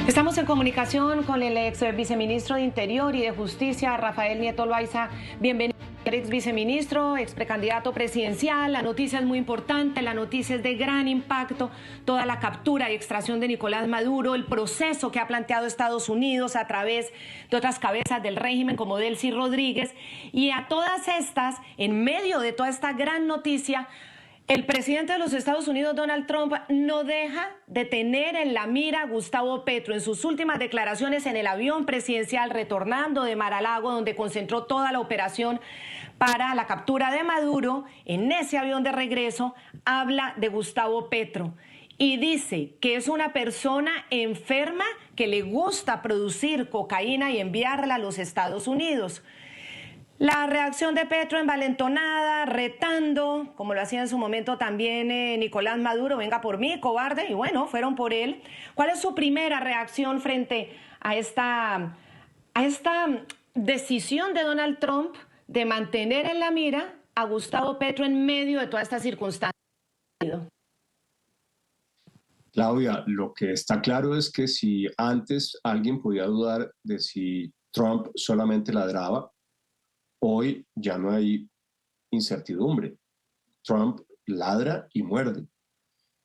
Estamos en comunicación con el ex viceministro de Interior y de Justicia, Rafael Nieto Loaiza. Bienvenido, ex viceministro, ex precandidato presidencial. La noticia es muy importante, la noticia es de gran impacto. Toda la captura y extracción de Nicolás Maduro, el proceso que ha planteado Estados Unidos a través de otras cabezas del régimen como Delcy Rodríguez. Y a todas estas, en medio de toda esta gran noticia, el presidente de los Estados Unidos, Donald Trump, no deja de tener en la mira a Gustavo Petro. En sus últimas declaraciones en el avión presidencial retornando de Mar-a-Lago, donde concentró toda la operación para la captura de Maduro, en ese avión de regreso habla de Gustavo Petro y dice que es una persona enferma que le gusta producir cocaína y enviarla a los Estados Unidos. La reacción de Petro envalentonada, retando, como lo hacía en su momento también Nicolás Maduro, venga por mí, cobarde, y bueno, fueron por él. ¿Cuál es su primera reacción frente a esta decisión de Donald Trump de mantener en la mira a Gustavo Petro en medio de toda esta circunstancia? Claudia, lo que está claro es que si antes alguien podía dudar de si Trump solamente ladraba, hoy ya no hay incertidumbre. Trump ladra y muerde.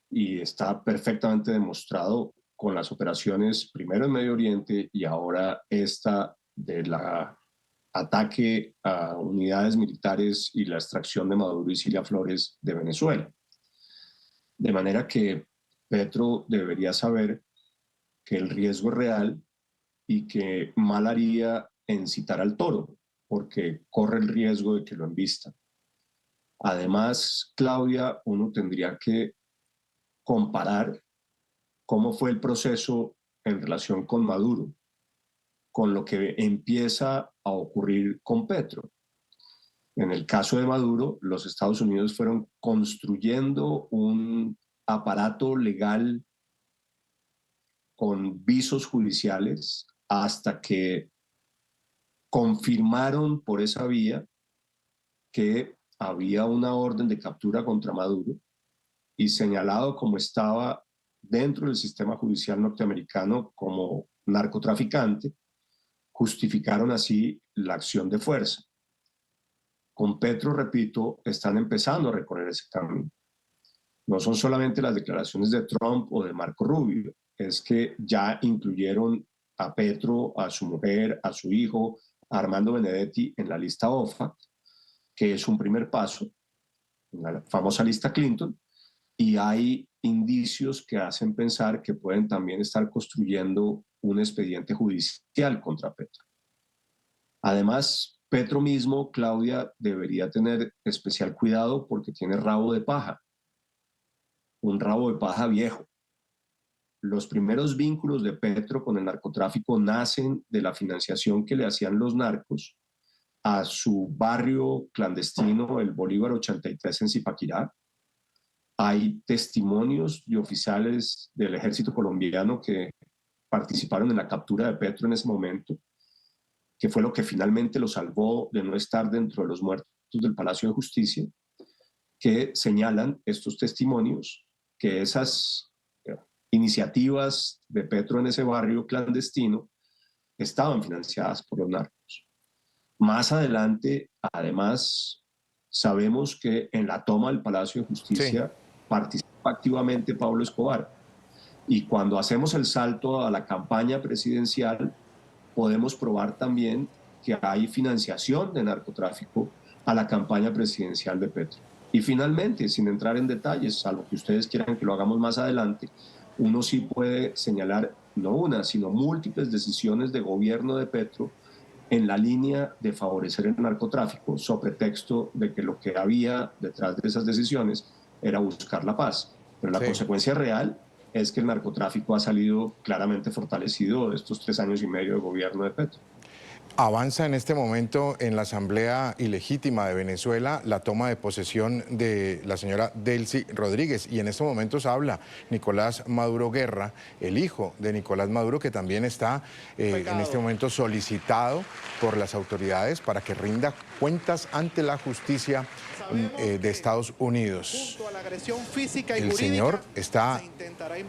Y está perfectamente demostrado con las operaciones primero en Medio Oriente y ahora esta del ataque a unidades militares y la extracción de Maduro y Cilia Flores de Venezuela. De manera que Petro debería saber que el riesgo es real y que mal haría en citar al toro, porque corre el riesgo de que lo embistan. Además, Claudia, uno tendría que comparar cómo fue el proceso en relación con Maduro, con lo que empieza a ocurrir con Petro. En el caso de Maduro, los Estados Unidos fueron construyendo un aparato legal con visos judiciales hasta que confirmaron por esa vía que había una orden de captura contra Maduro y señalado como estaba dentro del sistema judicial norteamericano como narcotraficante, justificaron así la acción de fuerza. Con Petro, repito, están empezando a recorrer ese camino. No son solamente las declaraciones de Trump o de Marco Rubio, es que ya incluyeron a Petro, a su mujer, a su hijo, a Armando Benedetti en la lista OFAC, que es un primer paso, en la famosa lista Clinton, y hay indicios que hacen pensar que pueden también estar construyendo un expediente judicial contra Petro. Además, Petro mismo, Claudia, debería tener especial cuidado porque tiene rabo de paja, un rabo de paja viejo. Los primeros vínculos de Petro con el narcotráfico nacen de la financiación que le hacían los narcos a su barrio clandestino, el Bolívar 83 en Zipaquirá. Hay testimonios de oficiales del ejército colombiano que participaron en la captura de Petro en ese momento, que fue lo que finalmente lo salvó de no estar dentro de los muertos del Palacio de Justicia, que señalan estos testimonios que esas iniciativas de Petro en ese barrio clandestino estaban financiadas por los narcos. Más adelante, además, sabemos que en la toma del Palacio de Justicia participa activamente Pablo Escobar. Y cuando hacemos el salto a la campaña presidencial, podemos probar también que hay financiación de narcotráfico a la campaña presidencial de Petro. Y finalmente, sin entrar en detalles, salvo que ustedes quieran que lo hagamos más adelante, uno sí puede señalar no una, sino múltiples decisiones de gobierno de Petro en la línea de favorecer el narcotráfico, sobre pretexto de que lo que había detrás de esas decisiones era buscar la paz. Pero la consecuencia real es que el narcotráfico ha salido claramente fortalecido de estos 3 años y medio de gobierno de Petro. Avanza en este momento en la Asamblea Ilegítima de Venezuela la toma de posesión de la señora Delcy Rodríguez, y en estos momentos habla Nicolás Maduro Guerra, el hijo de Nicolás Maduro, que también está en este momento solicitado por las autoridades para que rinda cuentas ante la justicia de Estados Unidos. El señor está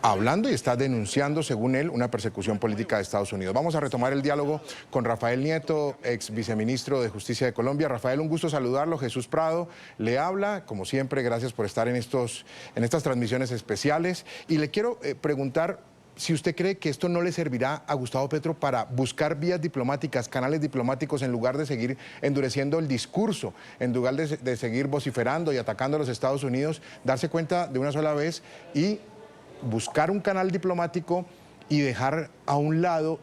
hablando y está denunciando, según él, una persecución política de Estados Unidos. Vamos a retomar el diálogo con Rafael Nieto, ex viceministro de Justicia de Colombia. Rafael, un gusto saludarlo. Jesús Prado le habla. Como siempre, gracias por estar en estas transmisiones especiales. Y le quiero preguntar si usted cree que esto no le servirá a Gustavo Petro para buscar vías diplomáticas, canales diplomáticos, en lugar de seguir endureciendo el discurso, en lugar de seguir vociferando y atacando a los Estados Unidos, darse cuenta de una sola vez y buscar un canal diplomático y dejar a un lado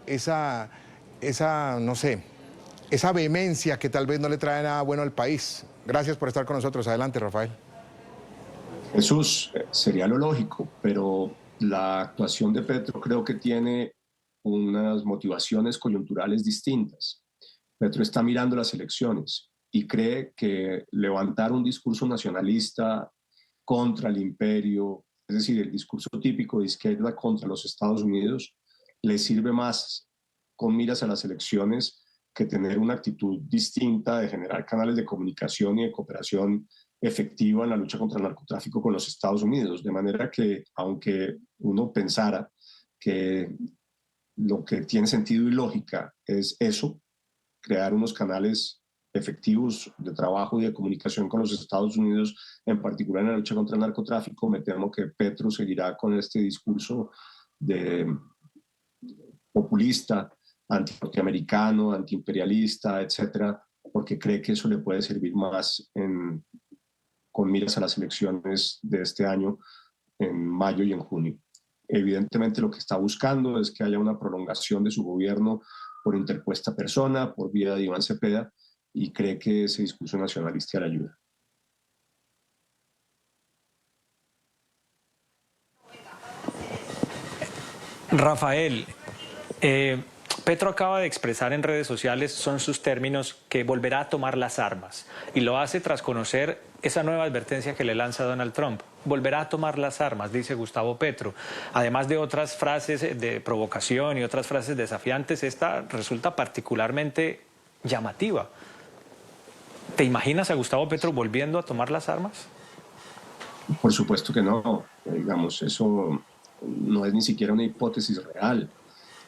no sé, esa vehemencia que tal vez no le trae nada bueno al país. Gracias por estar con nosotros. Adelante, Rafael. Jesús, sería lo lógico, pero la actuación de Petro creo que tiene unas motivaciones coyunturales distintas. Petro está mirando las elecciones y cree que levantar un discurso nacionalista contra el imperio, es decir, el discurso típico de izquierda contra los Estados Unidos, le sirve más con miras a las elecciones que tener una actitud distinta de generar canales de comunicación y de cooperación efectiva en la lucha contra el narcotráfico con los Estados Unidos. De manera que, aunque uno pensara que lo que tiene sentido y lógica es eso, crear unos canales efectivos de trabajo y de comunicación con los Estados Unidos, en particular en la lucha contra el narcotráfico, me temo que Petro seguirá con este discurso de populista, anti-norteamericano, anti-imperialista, etcétera, porque cree que eso le puede servir más con miras a las elecciones de este año, en mayo y en junio. Evidentemente lo que está buscando es que haya una prolongación de su gobierno por interpuesta persona, por vía de Iván Cepeda, y cree que ese discurso nacionalista le ayuda. Rafael, Petro acaba de expresar en redes sociales, son sus términos, que volverá a tomar las armas, y lo hace tras conocer esa nueva advertencia que le lanza Donald Trump. Volverá a tomar las armas, dice Gustavo Petro. Además de otras frases de provocación y otras frases desafiantes, esta resulta particularmente llamativa. ¿Te imaginas a Gustavo Petro volviendo a tomar las armas? Por supuesto que no. Digamos, eso no es ni siquiera una hipótesis real.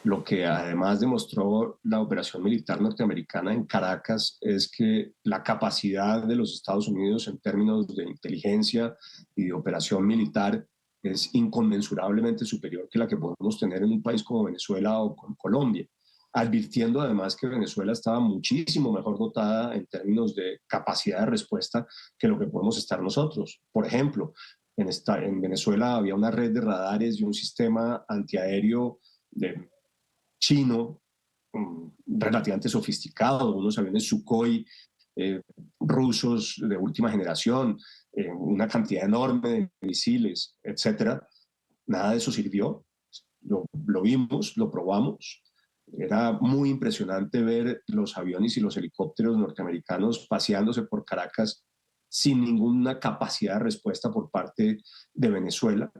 Lo que además demostró la operación militar norteamericana en Caracas es que la capacidad de los Estados Unidos en términos de inteligencia y de operación militar es inconmensurablemente superior que la que podemos tener en un país como Venezuela o con Colombia, advirtiendo además que Venezuela estaba muchísimo mejor dotada en términos de capacidad de respuesta que lo que podemos estar nosotros. Por ejemplo, en Venezuela había una red de radares y un sistema antiaéreo chino relativamente sofisticado, unos aviones Sukhoi rusos de última generación, una cantidad enorme de misiles, etcétera. Nada de eso sirvió. Lo vimos, lo probamos. Era muy impresionante ver los aviones y los helicópteros norteamericanos paseándose por Caracas sin ninguna capacidad de respuesta por parte de Venezuela.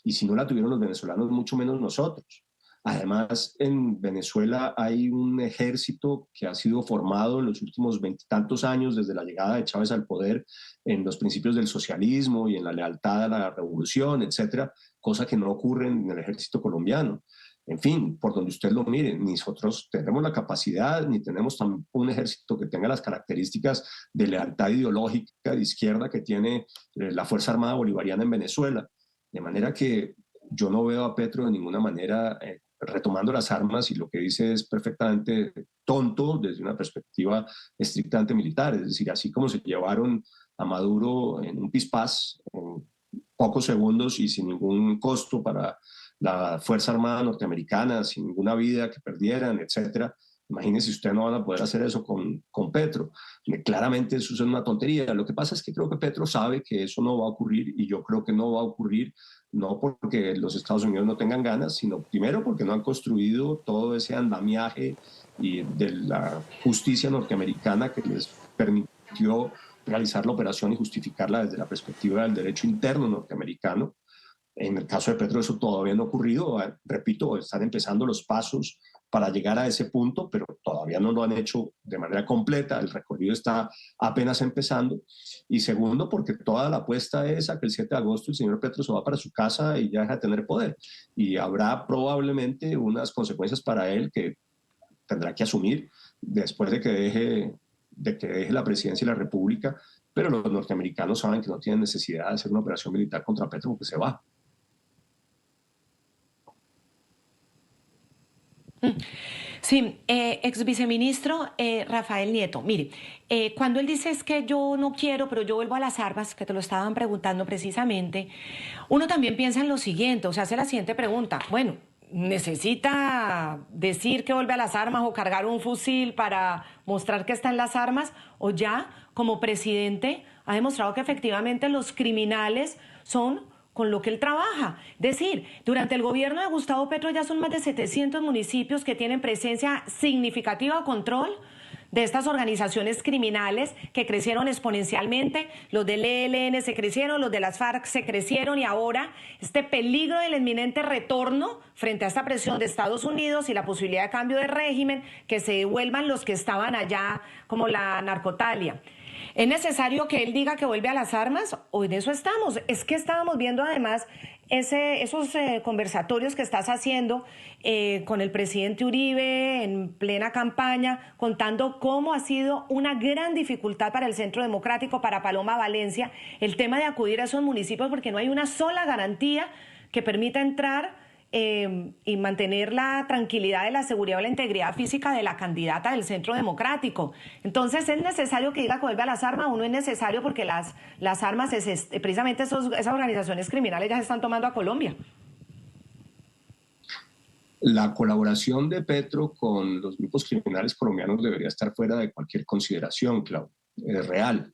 Y si no la tuvieron los venezolanos, mucho menos nosotros. Además, en Venezuela hay un ejército que ha sido formado en los últimos veintitantos años, desde la llegada de Chávez al poder, en los principios del socialismo y en la lealtad a la revolución, etcétera, cosa que no ocurre en el ejército colombiano. En fin, por donde usted lo mire, nosotros tenemos la capacidad, ni tenemos un ejército que tenga las características de lealtad ideológica de izquierda que tiene la Fuerza Armada Bolivariana en Venezuela. De manera que yo no veo a Petro de ninguna manera retomando las armas, y lo que dice es perfectamente tonto desde una perspectiva estrictamente militar. Es decir, así como se llevaron a Maduro en un pispás, en pocos segundos y sin ningún costo para la Fuerza Armada norteamericana, sin ninguna vida que perdieran, etcétera. Imagínense, ustedes no van a poder hacer eso con Petro. Claramente eso es una tontería. Lo que pasa es que creo que Petro sabe que eso no va a ocurrir, y yo creo que no va a ocurrir no porque los Estados Unidos no tengan ganas, sino primero porque no han construido todo ese andamiaje y de la justicia norteamericana que les permitió realizar la operación y justificarla desde la perspectiva del derecho interno norteamericano. En el caso de Petro eso todavía no ha ocurrido. Repito, están empezando los pasos para llegar a ese punto, pero todavía no lo han hecho de manera completa. El recorrido está apenas empezando. Y segundo, porque toda la apuesta es a que el 7 de agosto el señor Petro se va para su casa y ya deja de tener poder. Y habrá probablemente unas consecuencias para él que tendrá que asumir después de que deje la presidencia de la República, pero los norteamericanos saben que no tienen necesidad de hacer una operación militar contra Petro porque se va. Sí, ex viceministro Rafael Nieto, mire, cuando él dice es que yo no quiero, pero yo vuelvo a las armas, que te lo estaban preguntando precisamente, uno también piensa en lo siguiente, o sea, hace la siguiente pregunta, bueno, ¿necesita decir que vuelve a las armas o cargar un fusil para mostrar que está en las armas? ¿O ya, como presidente, ha demostrado que efectivamente los criminales son con lo que él trabaja? Es decir, durante el gobierno de Gustavo Petro ya son más de 700 municipios que tienen presencia significativa o control de estas organizaciones criminales que crecieron exponencialmente. Los del ELN se crecieron, los de las FARC se crecieron, y ahora este peligro del inminente retorno frente a esta presión de Estados Unidos y la posibilidad de cambio de régimen, que se devuelvan los que estaban allá, como la narcotalia. ¿Es necesario que él diga que vuelve a las armas? ¿O en eso estamos? Es que estábamos viendo además esos conversatorios que estás haciendo con el presidente Uribe en plena campaña, contando cómo ha sido una gran dificultad para el Centro Democrático, para Paloma Valencia, el tema de acudir a esos municipios, porque no hay una sola garantía que permita entrar y mantener la tranquilidad de la seguridad o la integridad física de la candidata del Centro Democrático. Entonces, ¿es necesario que diga que vuelva a las armas o no es necesario? Porque las armas, precisamente esas organizaciones criminales ya se están tomando a Colombia. La colaboración de Petro con los grupos criminales colombianos debería estar fuera de cualquier consideración, Claudio. Es real.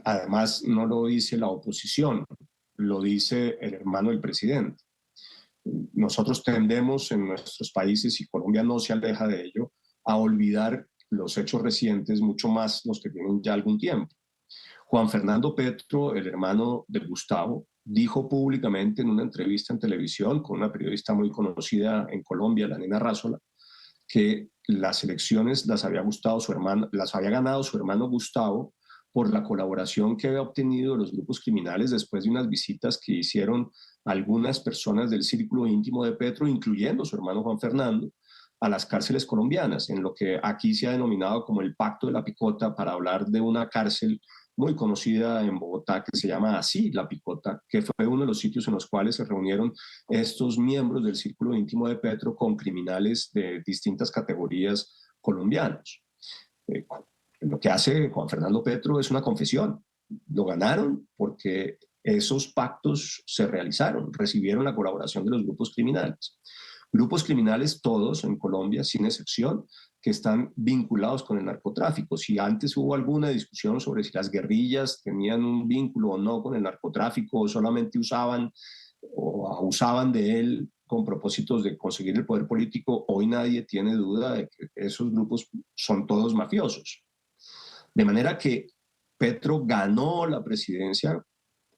Además, no lo dice la oposición, lo dice el hermano del presidente. Nosotros tendemos en nuestros países, y Colombia no se aleja de ello, a olvidar los hechos recientes, mucho más los que tienen ya algún tiempo. Juan Fernando Petro, el hermano de Gustavo, dijo públicamente en una entrevista en televisión con una periodista muy conocida en Colombia, la Nena Rázola, que las elecciones las había ganado su hermano Gustavo por la colaboración que había obtenido de los grupos criminales después de unas visitas que hicieron algunas personas del círculo íntimo de Petro, incluyendo su hermano Juan Fernando, a las cárceles colombianas, en lo que aquí se ha denominado como el Pacto de la Picota, para hablar de una cárcel muy conocida en Bogotá que se llama así, La Picota, que fue uno de los sitios en los cuales se reunieron estos miembros del círculo íntimo de Petro con criminales de distintas categorías colombianos. Lo que hace Juan Fernando Petro es una confesión. Lo ganaron porque esos pactos se realizaron, recibieron la colaboración de los grupos criminales. Grupos criminales todos en Colombia, sin excepción, que están vinculados con el narcotráfico. Si antes hubo alguna discusión sobre si las guerrillas tenían un vínculo o no con el narcotráfico, o solamente usaban o abusaban de él con propósitos de conseguir el poder político, hoy nadie tiene duda de que esos grupos son todos mafiosos. De manera que Petro ganó la presidencia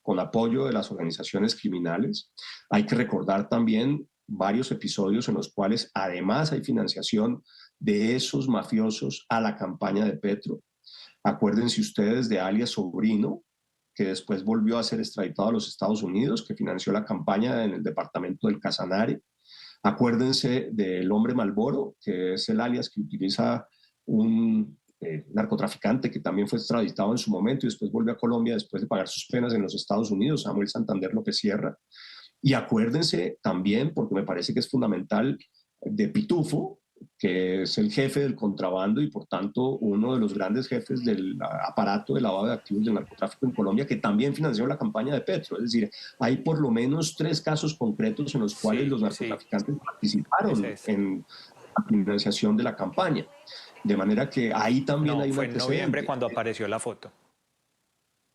con apoyo de las organizaciones criminales. Hay que recordar también varios episodios en los cuales además hay financiación de esos mafiosos a la campaña de Petro. Acuérdense ustedes de alias Sobrino, que después volvió a ser extraditado a los Estados Unidos, que financió la campaña en el departamento del Casanare. Acuérdense del hombre Malboro, que es el alias que utiliza un narcotraficante que también fue extraditado en su momento y después volvió a Colombia después de pagar sus penas en los Estados Unidos, Samuel Santander López Sierra. Y acuérdense también, porque me parece que es fundamental, de Pitufo, que es el jefe del contrabando y por tanto uno de los grandes jefes del aparato de lavado de activos del narcotráfico en Colombia, que también financió la campaña de Petro. Es decir, hay por lo menos 3 casos concretos en los cuales los narcotraficantes participaron en la financiación de la campaña. De manera que ahí también hay un fue en noviembre cuando apareció la foto.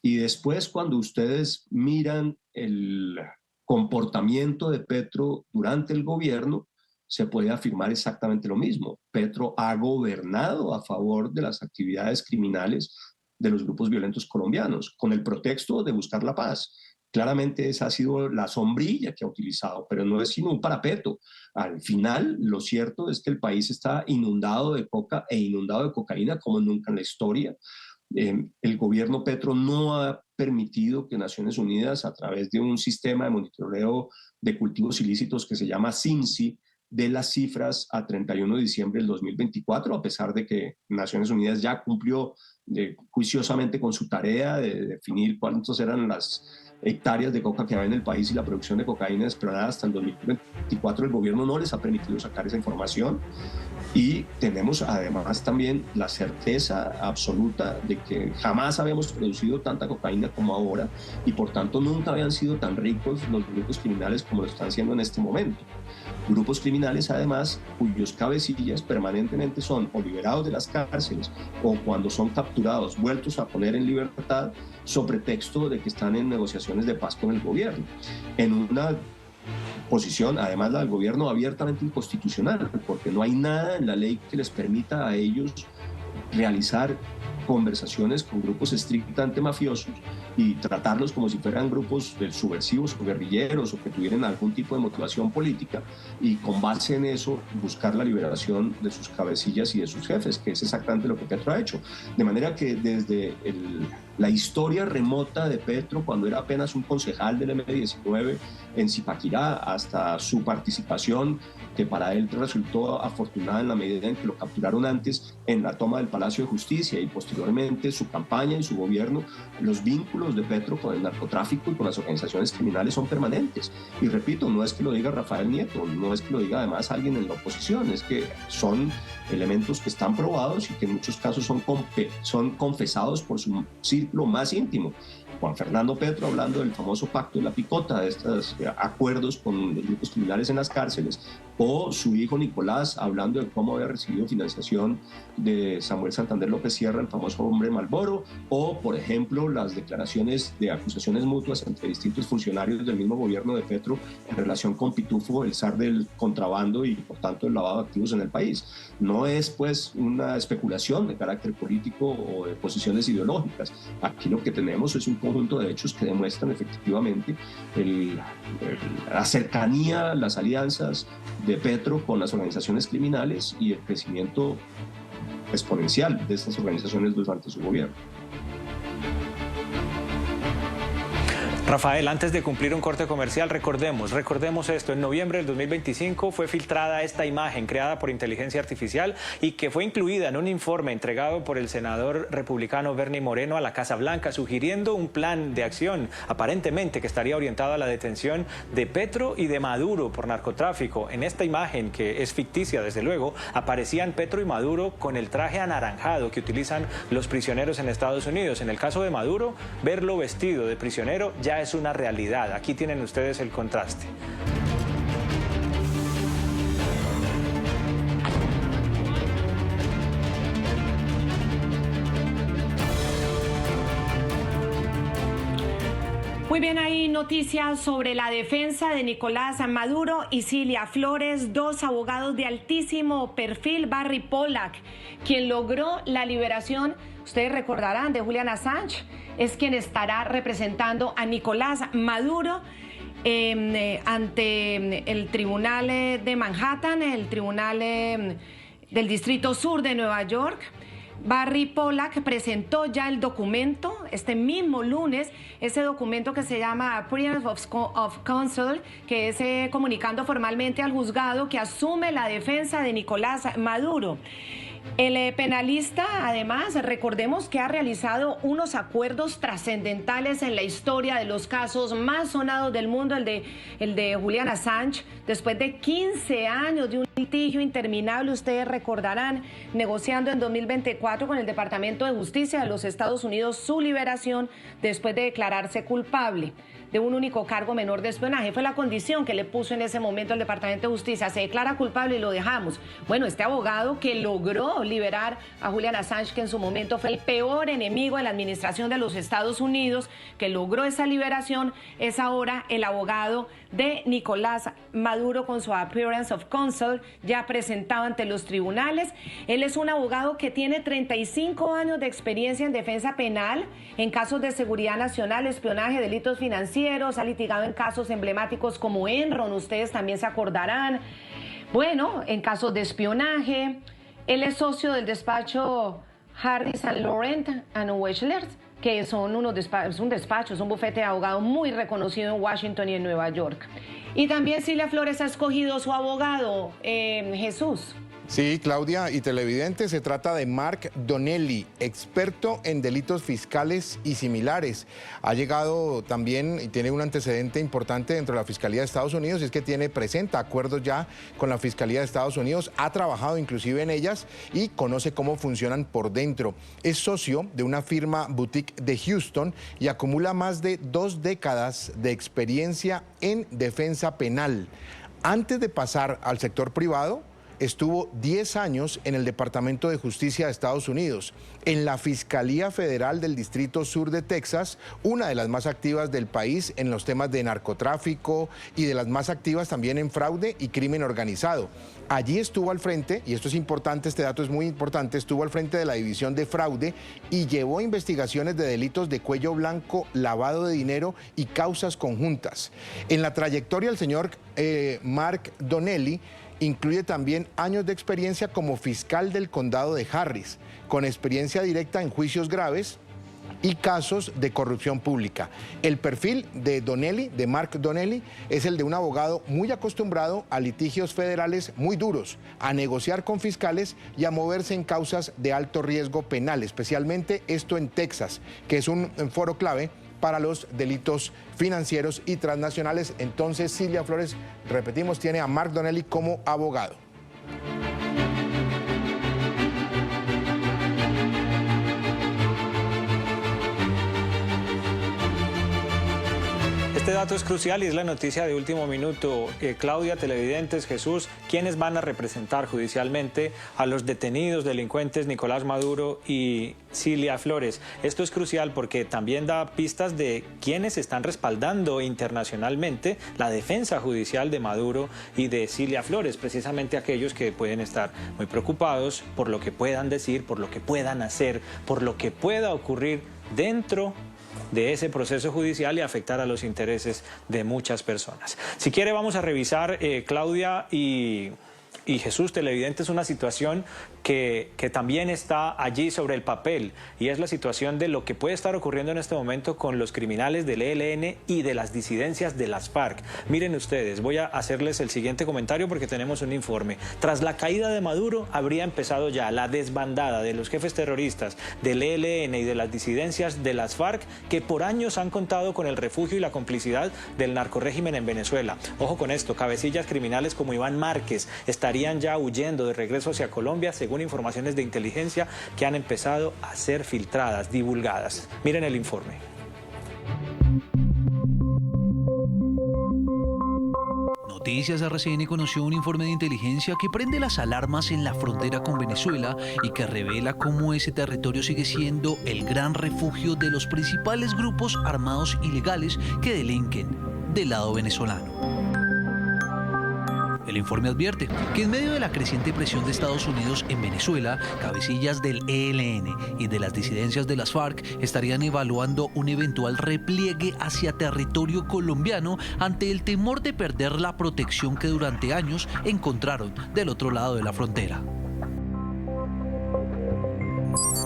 Y después, cuando ustedes miran el comportamiento de Petro durante el gobierno, se puede afirmar exactamente lo mismo. Petro ha gobernado a favor de las actividades criminales de los grupos violentos colombianos, con el pretexto de buscar la paz. Claramente esa ha sido la sombrilla que ha utilizado, pero no es sino un parapeto. Al final, lo cierto es que el país está inundado de coca e inundado de cocaína como nunca en la historia. El gobierno Petro no ha permitido que Naciones Unidas, a través de un sistema de monitoreo de cultivos ilícitos que se llama CINCI, dé las cifras a 31 de diciembre del 2024, a pesar de que Naciones Unidas ya cumplió juiciosamente con su tarea de definir cuántas eran las hectáreas de coca que había en el país y la producción de cocaína esperada hasta el 2024. El gobierno no les ha permitido sacar esa información y tenemos además también la certeza absoluta de que jamás habíamos producido tanta cocaína como ahora y por tanto nunca habían sido tan ricos los grupos criminales como lo están siendo en este momento. Grupos criminales, además, cuyos cabecillas permanentemente son o liberados de las cárceles o cuando son capturados, vueltos a poner en libertad, sobre pretexto de que están en negociaciones de paz con el gobierno. En una posición, además la del gobierno, abiertamente inconstitucional, porque no hay nada en la ley que les permita a ellos realizar conversaciones con grupos estrictamente mafiosos y tratarlos como si fueran grupos subversivos o guerrilleros o que tuvieran algún tipo de motivación política y con base en eso buscar la liberación de sus cabecillas y de sus jefes, que es exactamente lo que Petro ha hecho. De manera que desde la historia remota de Petro, cuando era apenas un concejal del M19 en Zipaquirá, hasta su participación, que para él resultó afortunada en la medida en que lo capturaron antes en la toma del Palacio de Justicia y posteriormente su campaña y su gobierno, los vínculos de Petro con el narcotráfico y con las organizaciones criminales son permanentes. Y repito, no es que lo diga Rafael Nieto, no es que lo diga además alguien en la oposición, es que son elementos que están probados y que en muchos casos son confesados por su círculo más íntimo. Juan Fernando Petro hablando del famoso pacto de la picota, de estos acuerdos con los grupos criminales en las cárceles, o su hijo Nicolás hablando de cómo había recibido financiación de Samuel Santander López Sierra, el famoso hombre Malboro, o por ejemplo las declaraciones de acusaciones mutuas entre distintos funcionarios del mismo gobierno de Petro en relación con Pitufo, el zar del contrabando y por tanto el lavado de activos en el país. No es pues una especulación de carácter político o de posiciones ideológicas. Aquí lo que tenemos es un conjunto de hechos que demuestran efectivamente la cercanía, las alianzas de Petro con las organizaciones criminales y el crecimiento exponencial de estas organizaciones durante su gobierno. Rafael, antes de cumplir un corte comercial, recordemos esto. En noviembre del 2025 fue filtrada esta imagen creada por inteligencia artificial y que fue incluida en un informe entregado por el senador republicano Bernie Moreno a la Casa Blanca, sugiriendo un plan de acción aparentemente que estaría orientado a la detención de Petro y de Maduro por narcotráfico. En esta imagen, que es ficticia desde luego, aparecían Petro y Maduro con el traje anaranjado que utilizan los prisioneros en Estados Unidos. En el caso de Maduro, verlo vestido de prisionero ya es una realidad. Aquí tienen ustedes el contraste. Muy bien, hay noticias sobre la defensa de Nicolás Maduro y Cilia Flores, dos abogados de altísimo perfil. Barry Pollack, quien logró la liberación, ustedes recordarán, de Julian Assange, es quien estará representando a Nicolás Maduro ante el Tribunal de Manhattan, el Tribunal del Distrito Sur de Nueva York. Barry Pollack presentó ya el documento este mismo lunes, ese documento que se llama Appearance of Counsel, que es comunicando formalmente al juzgado que asume la defensa de Nicolás Maduro. El penalista, además, recordemos que ha realizado unos acuerdos trascendentales en la historia de los casos más sonados del mundo, el de Julian Assange, después de 15 años de un litigio interminable, ustedes recordarán, negociando en 2024 con el Departamento de Justicia de los Estados Unidos su liberación después de declararse culpable de un único cargo menor de espionaje. Fue la condición que le puso en ese momento el Departamento de Justicia. Se declara culpable y lo dejamos. Bueno, este abogado que logró liberar a Julian Assange, que en su momento fue el peor enemigo de la administración de los Estados Unidos, que logró esa liberación, es ahora el abogado de Nicolás Maduro con su appearance of counsel ya presentado ante los tribunales. Él es un abogado que tiene 35 años de experiencia en defensa penal, en casos de seguridad nacional, espionaje, delitos financieros, ha litigado en casos emblemáticos como Enron, ustedes también se acordarán. Bueno, en casos de espionaje, él es socio del despacho Harris & Laurent & Wechsler, que son un despacho, es un bufete de abogados muy reconocido en Washington y en Nueva York. Y también Cilia Flores ha escogido su abogado, Jesús. Sí, Claudia y televidentes, se trata de Mark Donnelly, experto en delitos fiscales y similares. Ha llegado también y tiene un antecedente importante dentro de la Fiscalía de Estados Unidos, y es que presenta acuerdos ya con la Fiscalía de Estados Unidos, ha trabajado inclusive en ellas y conoce cómo funcionan por dentro. Es socio de una firma boutique de Houston y acumula más de 2 décadas de experiencia en defensa penal. Antes de pasar al sector privado, estuvo 10 años en el Departamento de Justicia de Estados Unidos, en la Fiscalía Federal del Distrito Sur de Texas, una de las más activas del país en los temas de narcotráfico y de las más activas también en fraude y crimen organizado. Allí estuvo al frente, y esto es importante, este dato es muy importante, estuvo al frente de la División de Fraude y llevó investigaciones de delitos de cuello blanco, lavado de dinero y causas conjuntas. En la trayectoria, el señor Mark Donnelly incluye también años de experiencia como fiscal del condado de Harris, con experiencia directa en juicios graves y casos de corrupción pública. El perfil de Mark Donnelly, es el de un abogado muy acostumbrado a litigios federales muy duros, a negociar con fiscales y a moverse en causas de alto riesgo penal, especialmente esto en Texas, que es un foro clave para los delitos financieros y transnacionales. Entonces, Cilia Flores, repetimos, tiene a Mark Donnelly como abogado. Este dato es crucial y es la noticia de último minuto. Claudia, televidentes, Jesús, ¿quiénes van a representar judicialmente a los detenidos delincuentes Nicolás Maduro y Cilia Flores? Esto es crucial porque también da pistas de quiénes están respaldando internacionalmente la defensa judicial de Maduro y de Cilia Flores, precisamente aquellos que pueden estar muy preocupados por lo que puedan decir, por lo que puedan hacer, por lo que pueda ocurrir dentro de ese proceso judicial y afectar a los intereses de muchas personas. Si quiere, vamos a revisar, Claudia y Jesús, televidentes, una situación que también está allí sobre el papel, y es la situación de lo que puede estar ocurriendo en este momento con los criminales del ELN y de las disidencias de las FARC. Miren ustedes, voy a hacerles el siguiente comentario porque tenemos un informe. Tras la caída de Maduro, habría empezado ya la desbandada de los jefes terroristas del ELN y de las disidencias de las FARC, que por años han contado con el refugio y la complicidad del narcorrégimen en Venezuela. Ojo con esto, cabecillas criminales como Iván Márquez estarían ya huyendo de regreso hacia Colombia, según informaciones de inteligencia que han empezado a ser filtradas, divulgadas. Miren el informe. Noticias RCN conoció un informe de inteligencia que prende las alarmas en la frontera con Venezuela y que revela cómo ese territorio sigue siendo el gran refugio de los principales grupos armados ilegales que delinquen del lado venezolano. El informe advierte que en medio de la creciente presión de Estados Unidos en Venezuela, cabecillas del ELN y de las disidencias de las FARC estarían evaluando un eventual repliegue hacia territorio colombiano ante el temor de perder la protección que durante años encontraron del otro lado de la frontera.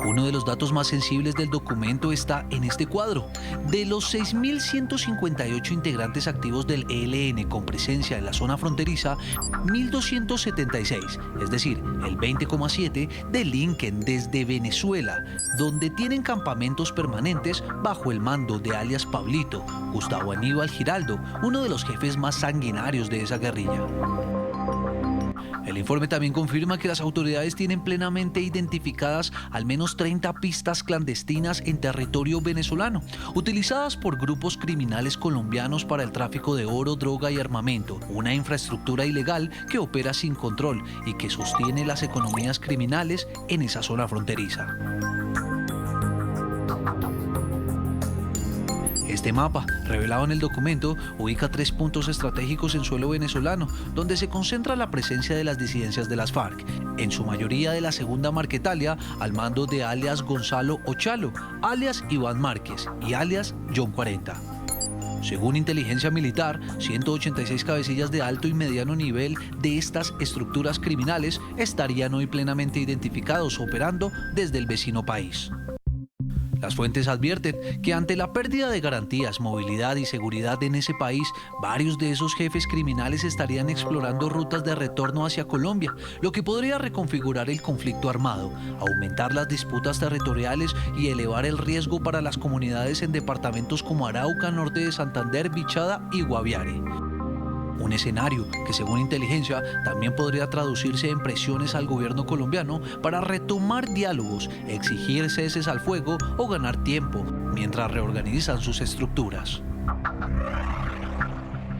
Uno de los datos más sensibles del documento está en este cuadro. De los 6.158 integrantes activos del ELN con presencia en la zona fronteriza, 1.276, es decir, el 20,7%, delinquen desde Venezuela, donde tienen campamentos permanentes bajo el mando de alias Pablito, Gustavo Aníbal Giraldo, uno de los jefes más sanguinarios de esa guerrilla. El informe también confirma que las autoridades tienen plenamente identificadas al menos 30 pistas clandestinas en territorio venezolano, utilizadas por grupos criminales colombianos para el tráfico de oro, droga y armamento, una infraestructura ilegal que opera sin control y que sostiene las economías criminales en esa Este mapa, revelado en el documento, ubica 3 puntos estratégicos en suelo venezolano, donde se concentra la presencia de las disidencias de las FARC, en su mayoría de la segunda Marquetalia, al mando de alias Gonzalo Ochalo, alias Iván Márquez y alias John 40. Según inteligencia militar, 186 cabecillas de alto y mediano nivel de estas estructuras criminales estarían hoy plenamente identificados operando desde el vecino país. Las fuentes advierten que ante la pérdida de garantías, movilidad y seguridad en ese país, varios de esos jefes criminales estarían explorando rutas de retorno hacia Colombia, lo que podría reconfigurar el conflicto armado, aumentar las disputas territoriales y elevar el riesgo para las comunidades en departamentos como Arauca, norte de Santander, Bichada y Guaviare. Un escenario que, según inteligencia, también podría traducirse en presiones al gobierno colombiano para retomar diálogos, exigir ceses al fuego o ganar tiempo mientras reorganizan sus estructuras.